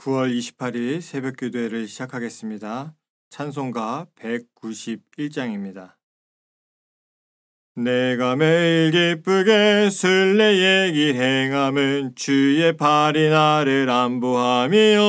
9월 28일 새벽 기도회를 시작하겠습니다. 찬송가 191장입니다. 내가 매일 기쁘게 순례의 길 행함은 주의 팔이 나를 안보함이요.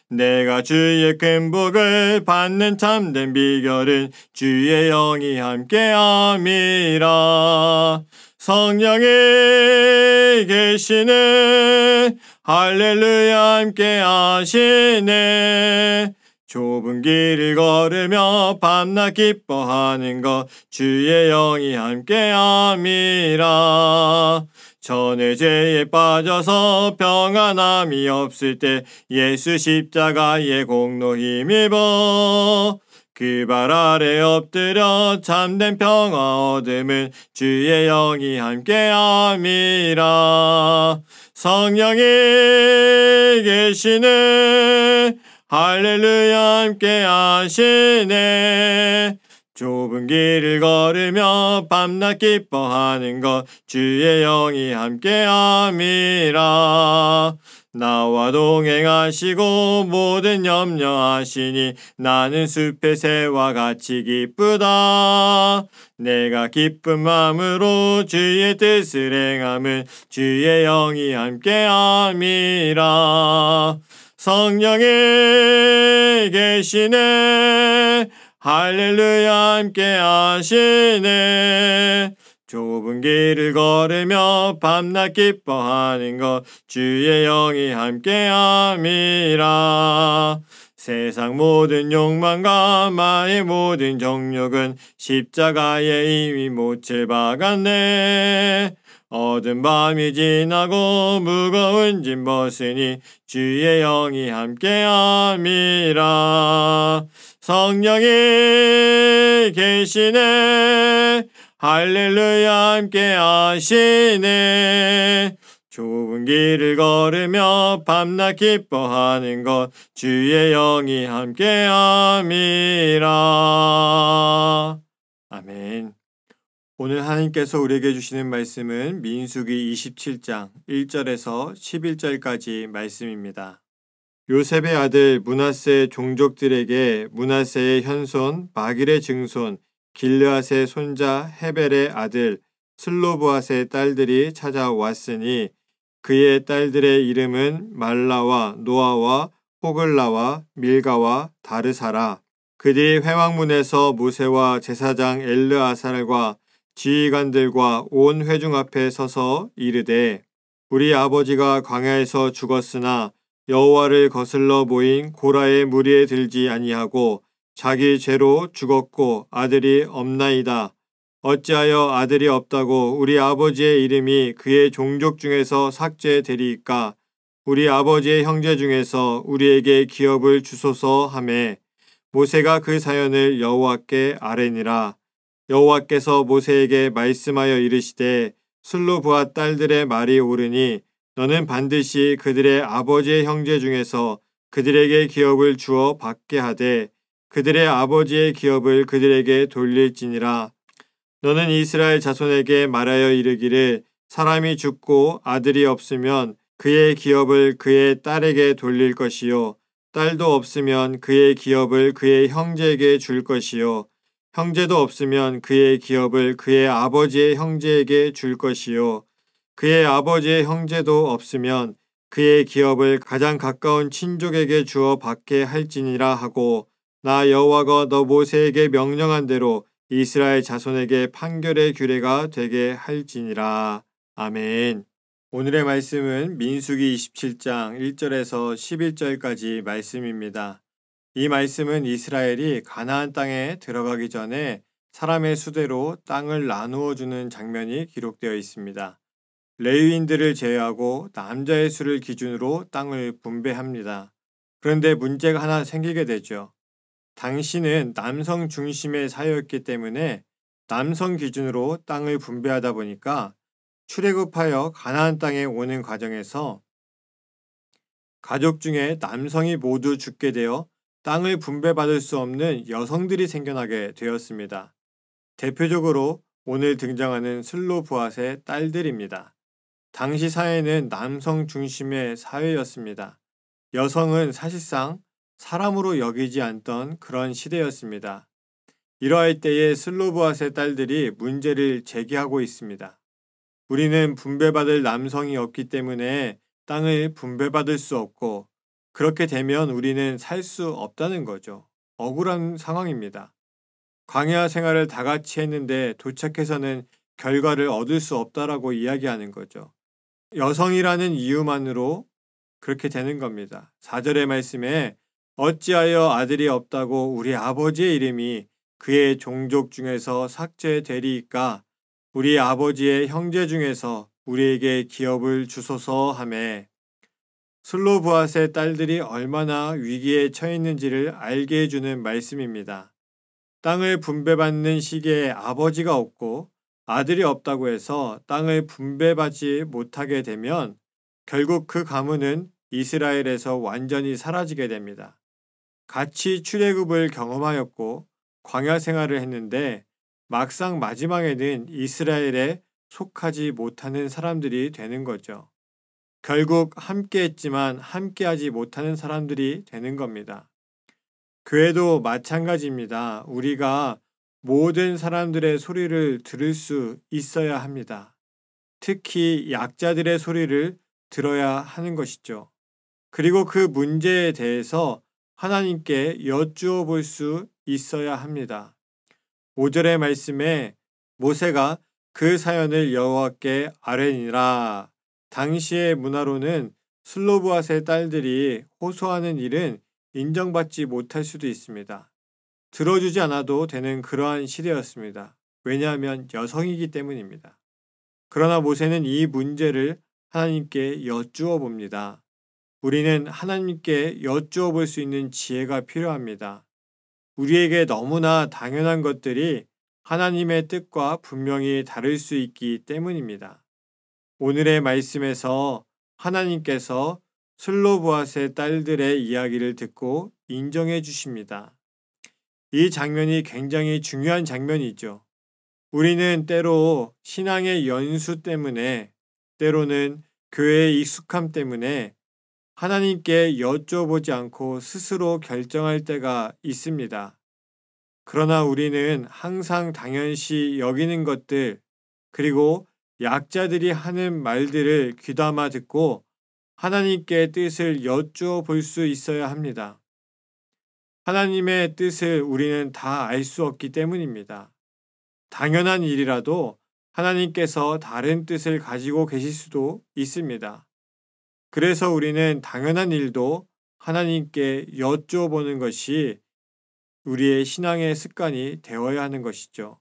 내가 주의 큰 복을 받는 참된 비결은 주의 영이 함께함이라. 성령이 계시네, 할렐루야 함께 하시네. 좁은 길을 걸으며 밤낮 기뻐하는 것 주의 영이 함께함이라. 전에 죄에 빠져서 평안함이 없을 때 예수 십자가의 공로 힘입어 그 발 아래 엎드려 참된 평화 얻음은 주의 영이 함께함이라. 성령이 계시네, 할렐루야 함께 하시네. 좁은 길을 걸으며 밤낮 기뻐하는 것 주의 영이 함께함이라. 나와 동행하시고 모든 염려하시니 나는 숲의 새와 같이 기쁘다. 내가 기쁜 마음으로 주의 뜻을 행함은 주의 영이 함께함이라. 성령이 계시네, 할렐루야 함께 하시네. 좁은 길을 걸으며 밤낮 기뻐하는 것 주의 영이 함께함이라. 세상 모든 욕망과 마의 모든 정욕은 십자가에 이미 못을 박았네. 어두운 밤이 지나고 무거운 짐 벗으니 주의 영이 함께함이라. 성령이 계시네, 할렐루야 함께 하시네. 좁은 길을 걸으며 밤낮 기뻐하는 것 주의 영이 함께함이라. 아멘. 오늘 하나님께서 우리에게 주시는 말씀은 민수기 27장 1절에서 11절까지 말씀입니다. 요셉의 아들 므낫세 종족들에게 므낫세의 현손 마길의 증손 길르앗의 손자 헤벨의 아들 슬로브앗의 딸들이 찾아왔으니 그의 딸들의 이름은 말라와 노아와 호글라와 밀가와 다르사라. 그들이 회왕문에서 모세와 제사장 엘르아살과 지휘관들과 온 회중 앞에 서서 이르되 우리 아버지가 광야에서 죽었으나 여호와를 거슬러 모인 고라의 무리에 들지 아니하고 자기 죄로 죽었고 아들이 없나이다. 어찌하여 아들이 없다고 우리 아버지의 이름이 그의 종족 중에서 삭제되리이까? 우리 아버지의 형제 중에서 우리에게 기업을 주소서 하매 모세가 그 사연을 여호와께 아뢰니라. 여호와께서 모세에게 말씀하여 이르시되 슬로브앗 딸들의 말이 옳으니 너는 반드시 그들의 아버지의 형제 중에서 그들에게 기업을 주어 받게 하되 그들의 아버지의 기업을 그들에게 돌릴지니라. 너는 이스라엘 자손에게 말하여 이르기를 사람이 죽고 아들이 없으면 그의 기업을 그의 딸에게 돌릴 것이요 딸도 없으면 그의 기업을 그의 형제에게 줄 것이요 형제도 없으면 그의 기업을 그의 아버지의 형제에게 줄 것이요 그의 아버지의 형제도 없으면 그의 기업을 가장 가까운 친족에게 주어 받게 할지니라 하고 나 여호와가 너 모세에게 명령한 대로 이스라엘 자손에게 판결의 규례가 되게 할지니라. 아멘. 오늘의 말씀은 민수기 27장 1절에서 11절까지 말씀입니다. 이 말씀은 이스라엘이 가나안 땅에 들어가기 전에 사람의 수대로 땅을 나누어 주는 장면이 기록되어 있습니다. 레위인들을 제외하고 남자의 수를 기준으로 땅을 분배합니다. 그런데 문제가 하나 생기게 되죠. 당시는 남성 중심의 사회였기 때문에 남성 기준으로 땅을 분배하다 보니까 출애굽하여 가나안 땅에 오는 과정에서 가족 중에 남성이 모두 죽게 되어 땅을 분배받을 수 없는 여성들이 생겨나게 되었습니다. 대표적으로 오늘 등장하는 슬로브앗의 딸들입니다. 당시 사회는 남성 중심의 사회였습니다. 여성은 사실상 사람으로 여기지 않던 그런 시대였습니다. 이러할 때에 슬로브앗의 딸들이 문제를 제기하고 있습니다. 우리는 분배받을 남성이 없기 때문에 땅을 분배받을 수 없고 그렇게 되면 우리는 살 수 없다는 거죠. 억울한 상황입니다. 광야 생활을 다 같이 했는데 도착해서는 결과를 얻을 수 없다라고 이야기하는 거죠. 여성이라는 이유만으로 그렇게 되는 겁니다. 4절의 말씀에 어찌하여 아들이 없다고 우리 아버지의 이름이 그의 종족 중에서 삭제되리이까 우리 아버지의 형제 중에서 우리에게 기업을 주소서 하매 슬로브앗의 딸들이 얼마나 위기에 처했는지를 알게 해주는 말씀입니다. 땅을 분배받는 시기에 아버지가 없고 아들이 없다고 해서 땅을 분배받지 못하게 되면 결국 그 가문은 이스라엘에서 완전히 사라지게 됩니다. 같이 출애굽을 경험하였고 광야 생활을 했는데 막상 마지막에는 이스라엘에 속하지 못하는 사람들이 되는 거죠. 결국 함께 했지만 함께하지 못하는 사람들이 되는 겁니다. 교회도 마찬가지입니다. 우리가 모든 사람들의 소리를 들을 수 있어야 합니다. 특히 약자들의 소리를 들어야 하는 것이죠. 그리고 그 문제에 대해서 하나님께 여쭈어 볼 수 있어야 합니다. 5절의 말씀에 모세가 그 사연을 여호와께 아뢰니라. 당시의 문화로는 슬로브앗의 딸들이 호소하는 일은 인정받지 못할 수도 있습니다. 들어주지 않아도 되는 그러한 시대였습니다. 왜냐하면 여성이기 때문입니다. 그러나 모세는 이 문제를 하나님께 여쭈어 봅니다. 우리는 하나님께 여쭈어 볼 수 있는 지혜가 필요합니다. 우리에게 너무나 당연한 것들이 하나님의 뜻과 분명히 다를 수 있기 때문입니다. 오늘의 말씀에서 하나님께서 슬로브앗의 딸들의 이야기를 듣고 인정해 주십니다. 이 장면이 굉장히 중요한 장면이죠. 우리는 때로 신앙의 연수 때문에 때로는 교회의 익숙함 때문에 하나님께 여쭤보지 않고 스스로 결정할 때가 있습니다. 그러나 우리는 항상 당연시 여기는 것들 그리고 약자들이 하는 말들을 귀담아 듣고 하나님께 뜻을 여쭈어 볼 수 있어야 합니다. 하나님의 뜻을 우리는 다 알 수 없기 때문입니다. 당연한 일이라도 하나님께서 다른 뜻을 가지고 계실 수도 있습니다. 그래서 우리는 당연한 일도 하나님께 여쭈어보는 것이 우리의 신앙의 습관이 되어야 하는 것이죠.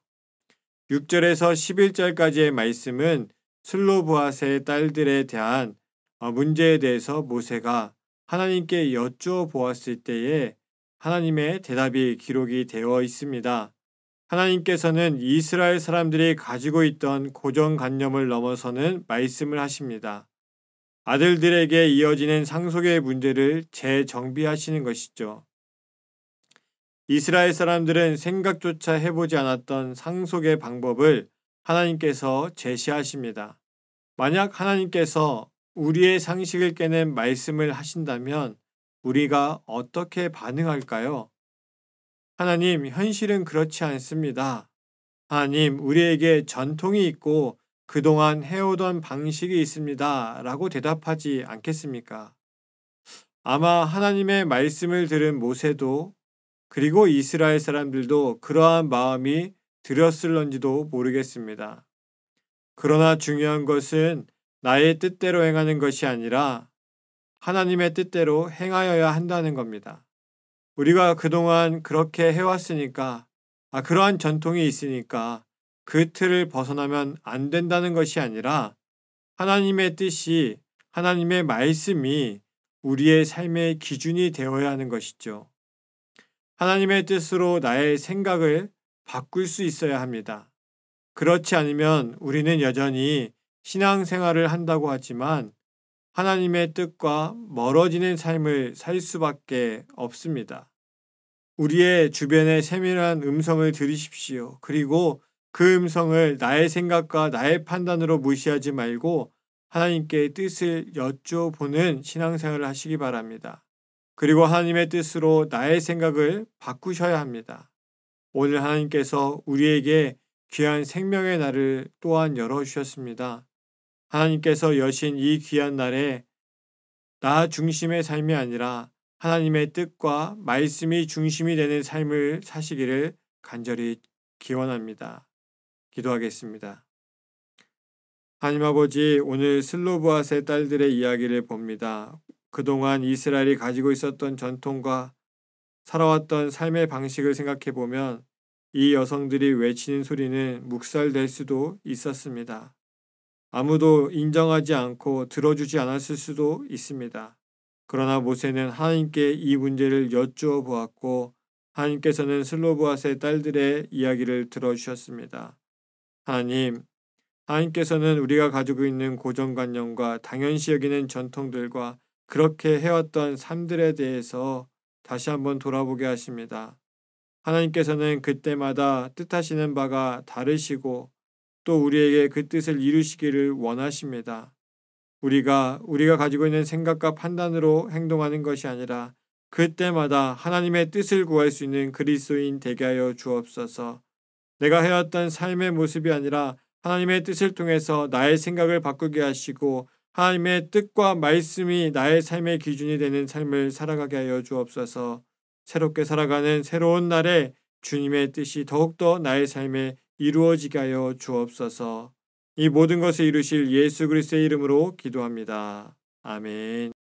6절에서 11절까지의 말씀은 슬로브앗의 딸들에 대한 문제에 대해서 모세가 하나님께 여쭈어 보았을 때에 하나님의 대답이 기록이 되어 있습니다. 하나님께서는 이스라엘 사람들이 가지고 있던 고정관념을 넘어서는 말씀을 하십니다. 아들들에게 이어지는 상속의 문제를 재정비하시는 것이죠. 이스라엘 사람들은 생각조차 해보지 않았던 상속의 방법을 하나님께서 제시하십니다. 만약 하나님께서 우리의 상식을 깨는 말씀을 하신다면 우리가 어떻게 반응할까요? 하나님, 현실은 그렇지 않습니다. 하나님, 우리에게 전통이 있고 그동안 해오던 방식이 있습니다. 라고 대답하지 않겠습니까? 아마 하나님의 말씀을 들은 모세도 그리고 이스라엘 사람들도 그러한 마음이 들었을런지도 모르겠습니다. 그러나 중요한 것은 나의 뜻대로 행하는 것이 아니라 하나님의 뜻대로 행하여야 한다는 겁니다. 우리가 그동안 그렇게 해왔으니까, 그러한 전통이 있으니까 그 틀을 벗어나면 안 된다는 것이 아니라 하나님의 뜻이, 하나님의 말씀이 우리의 삶의 기준이 되어야 하는 것이죠. 하나님의 뜻으로 나의 생각을 바꿀 수 있어야 합니다. 그렇지 않으면 우리는 여전히 신앙생활을 한다고 하지만 하나님의 뜻과 멀어지는 삶을 살 수밖에 없습니다. 우리의 주변의 세밀한 음성을 들으십시오. 그리고 그 음성을 나의 생각과 나의 판단으로 무시하지 말고 하나님께 뜻을 여쭤보는 신앙생활을 하시기 바랍니다. 그리고 하나님의 뜻으로 나의 생각을 바꾸셔야 합니다. 오늘 하나님께서 우리에게 귀한 생명의 날을 또한 열어주셨습니다. 하나님께서 여신 이 귀한 날에 나 중심의 삶이 아니라 하나님의 뜻과 말씀이 중심이 되는 삶을 사시기를 간절히 기원합니다. 기도하겠습니다. 하나님 아버지, 오늘 슬로브앗의 딸들의 이야기를 봅니다. 그동안 이스라엘이 가지고 있었던 전통과 살아왔던 삶의 방식을 생각해 보면 이 여성들이 외치는 소리는 묵살될 수도 있었습니다. 아무도 인정하지 않고 들어주지 않았을 수도 있습니다. 그러나 모세는 하나님께 이 문제를 여쭈어 보았고 하나님께서는 슬로브앗의 딸들의 이야기를 들어주셨습니다. 하나님께서는 우리가 가지고 있는 고정관념과 당연시 여기는 전통들과 그렇게 해왔던 삶들에 대해서 다시 한번 돌아보게 하십니다. 하나님께서는 그때마다 뜻하시는 바가 다르시고 또 우리에게 그 뜻을 이루시기를 원하십니다. 우리가 가지고 있는 생각과 판단으로 행동하는 것이 아니라 그때마다 하나님의 뜻을 구할 수 있는 그리스도인 되게 하여 주옵소서. 내가 해왔던 삶의 모습이 아니라 하나님의 뜻을 통해서 나의 생각을 바꾸게 하시고 하나님의 뜻과 말씀이 나의 삶의 기준이 되는 삶을 살아가게 하여 주옵소서. 새롭게 살아가는 새로운 날에 주님의 뜻이 더욱더 나의 삶에 이루어지게 하여 주옵소서. 이 모든 것을 이루실 예수 그리스도의 이름으로 기도합니다. 아멘.